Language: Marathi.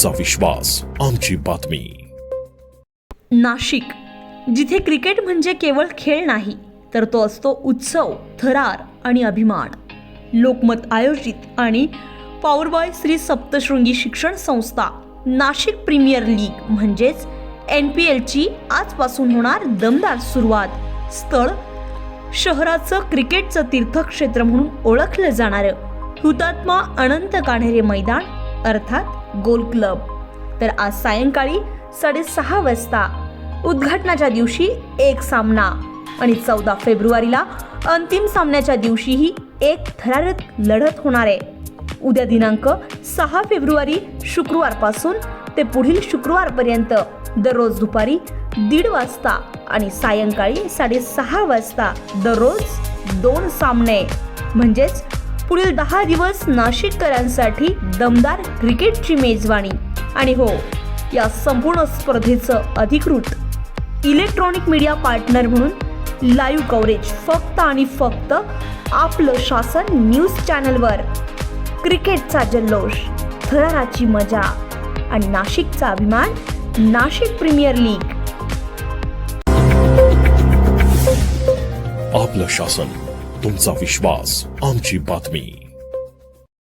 तुमचा विश्वास आमची बातमी। नाशिक, जिथे क्रिकेट म्हणजे केवळ खेळ नाही तर तो असतो उत्सव, थरार आणि अभिमान। लोकमत आयोजित आणि पॉवर बाय श्री सप्तशृंगी शिक्षण संस्था नाशिक प्रीमियर लीग म्हणजेच NPL ची आजपासून होणार दमदार सुरुवात। स्थळ शहराचं क्रिकेटचं तीर्थक्षेत्र म्हणून ओळखलं जाणारं हुतात्मा अनंत कान्हेरे मैदान अर्थात गोल क्लब। तर आज सायंकाळी 6:30 वाजता उद्घाटनाच्या दिवशी एक सामना आणि 14 फेब्रुवारीला अंतिम सामन्याच्या दिवशीही एक थरारक लढत होणार आहे। उद्या दिनांक 6 फेब्रुवारी शुक्रवारपासून ते पुढील शुक्रवारपर्यंत दररोज दुपारी 1:30 वाजता आणि सायंकाळी 6:30 वाजता दररोज 2 सामने, म्हणजेच पुढील 10 दिवस नाशिककरांसाठी दमदार क्रिकेटची मेजवानी। आणि हो, या संपूर्ण स्पर्धेचं अधिकृत इलेक्ट्रॉनिक मीडिया पार्टनर म्हणून लाईव्ह कव्हरेज फक्त आणि फक्त आपलं शासन न्यूज चॅनलवर। क्रिकेटचा जल्लोष, थराराची मजा आणि नाशिकचा अभिमान, नाशिक प्रीमियर लीग। आपलं शासन, तुमचा विश्वास आमची बातमी।